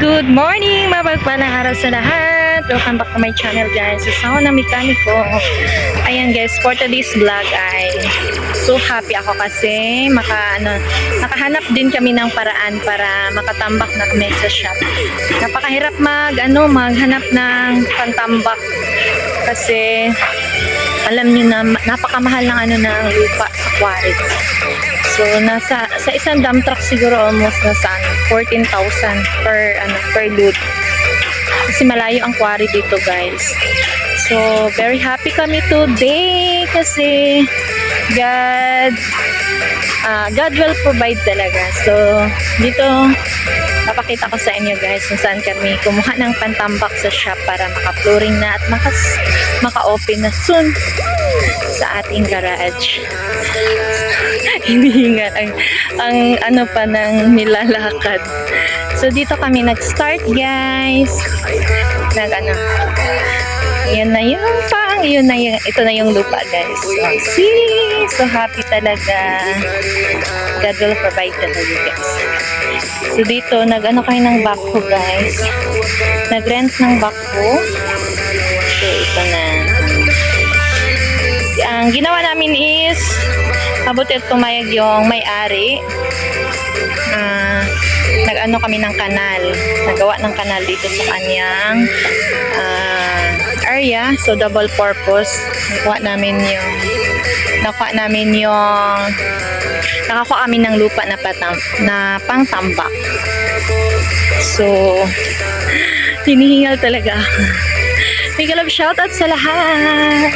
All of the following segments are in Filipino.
Good morning! Mapagpalang araw sa lahat! Welcome back to my channel guys. Sa na mekaniko. Ayan guys, for today's vlog ay so happy ako kasi nakahanap din kami ng paraan para makatambak na kami sa shop. Napakahirap maghanap ng pantambak kasi alam niyo na napakamahal ng ng lupa sa quarry. So sa isang dump truck siguro almost nasa 14,000 per load. Kasi malayo ang quarry dito guys. So very happy kami today kasi God will provide talaga. So dito papakita ko sa inyo guys kung saan kami kumuha ng pantambak sa shop para maka-flooring na at maka-open na soon sa ating garage. Hinihingal ang pa ng nilalakad. So dito kami nag-start guys. Ito na yung lupa guys. So happy talaga. God will provide talaga guys. So dito kayo ng backhoe guys. Nag-rent ng backhoe. So ito na. Ang ginawa namin is mabuti at pumayag yung may-ari. Kami ng kanal. Nagawa ng kanal dito sa kanyang area. So double purpose. Nakakuha kami ng lupa na pangtambak. So hinihingal talaga. Big love shoutout sa lahat.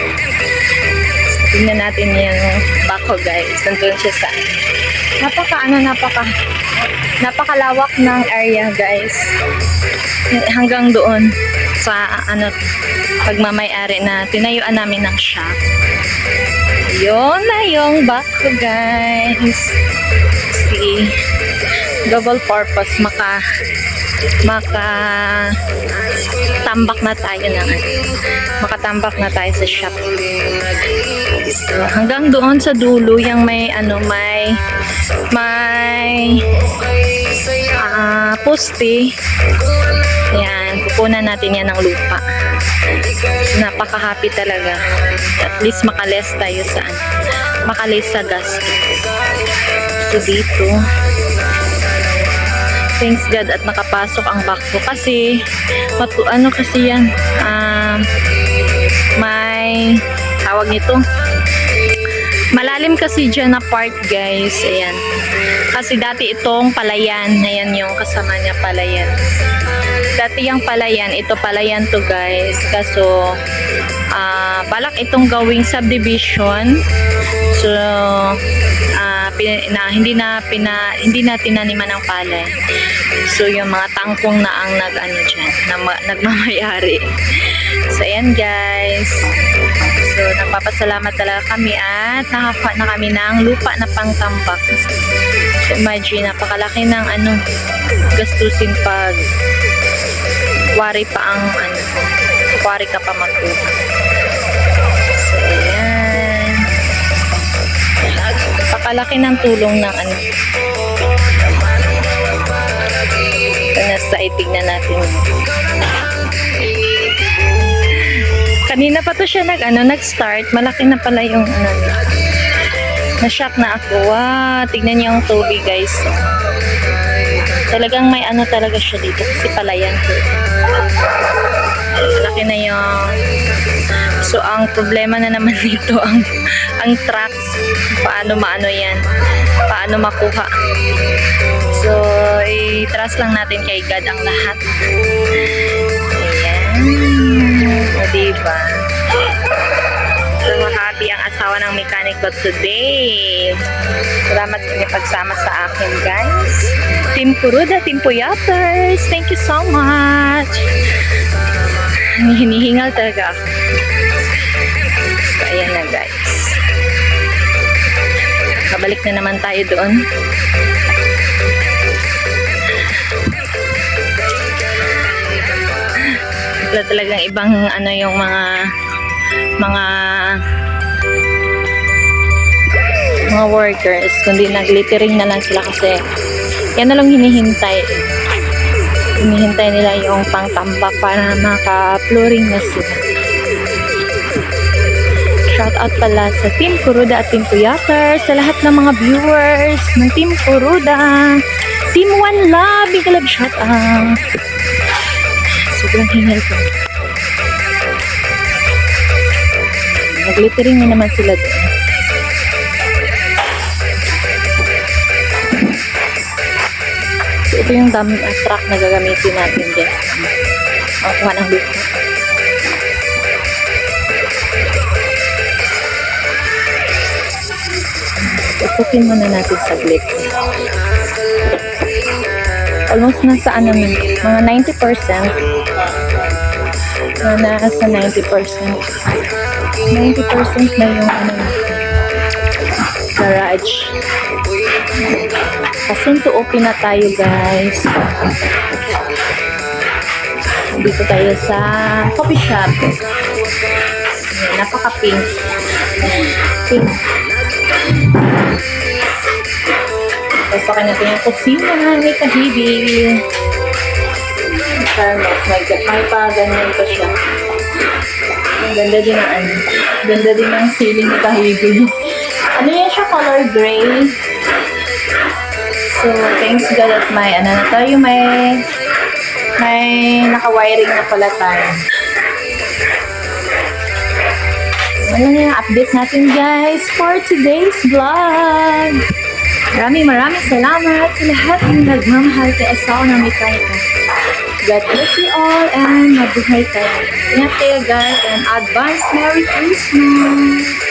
Tingnan natin yung backhoe guys. Nandun siya sa napakalawak ng area guys. Hanggang doon sa pagmamay-ari na tinayuan namin ng shop. Yun na yung backhoe guys. See, double purpose makatambak na tayo sa shop. So, hanggang doon sa dulo yung may poste. Yan, kukunan natin yan ng lupa. Napaka-happy talaga. At least makalis tayo sa gasto. So dito thanks God at nakapasok ang backhoe kasi yan may tawag nito, malalim kasi dyan na part guys. Ayan, kasi dati itong palayan, ayan yung kasama niya palayan. Dati yung palayan, ito palayan to guys. Kaso balak itong gawing subdivision. So hindi na tinaniman ng palay. So yung mga tangkong na ang nagmamayari. So ayan guys. So nagpapasalamat talaga kami at nakakuha na kami ng lupa na pangtambak. So imagine, napakalaki ng gastusin pag quarry pa ang quarry ka pa magkuha. So ayan, napakalaki ng tulong ng nasa itignan natin. Kanina pa to siya nag-start. Malaki na pala yung na-shock na ako. Wow, tignan niyo yung tubig guys. Talagang may talaga siya dito kasi palayan ko. Malaki na yung so ang problema na naman dito ang truck. Paano makuha. So i-trust lang natin kay God ang lahat. O diba? So happy ang asawa ng mekaniko today. Salamat sa inyong pagsama sa akin guys. Team Kuruda, Team Puyaters, thank you so much. Hinihingal talaga ako. So ayan na guys, kabalik na naman tayo doon. Wala talagang ibang yung mga workers kundi nag-littering na lang sila kasi yan na lang hinihintay. Hinihintay nila yung pangtambak para maka-flooring na sila. Shout out pala sa Team Kuruda at Team Kuyaker, sa lahat ng mga viewers ng Team Kuruda, Team One Love, big love shout out. Sobrang hingal ko. Nag-littering na naman sila doon. So, ito yung truck na gagamitin natin dyan. Makuha ng lupa. Pasukin muna natin saglit. Almost nasa ano na, mga 90%. Nasa 90%. 90% na yung ano, garage. Soon to open na tayo, guys. Dito tayo sa coffee shop. Napaka-pink. Pink. Pasokin natin yung kusina. May kahibi. Thermos. May pa ganyan pa siya. Ang ganda din ang ano. Ganda din ang ceiling ni kahibi. Ano yan siya? Color gray. So, thanks God at may ano na tayo. May naka-wiring na pala tayo. Ano na yung update natin, guys, for today's vlog. Maraming salamat sa lahat ng nagmamahal kay asawa ng mekaniko. God bless you all and mabuhay tayo. Ingat kayo, guys, and advance Merry Christmas!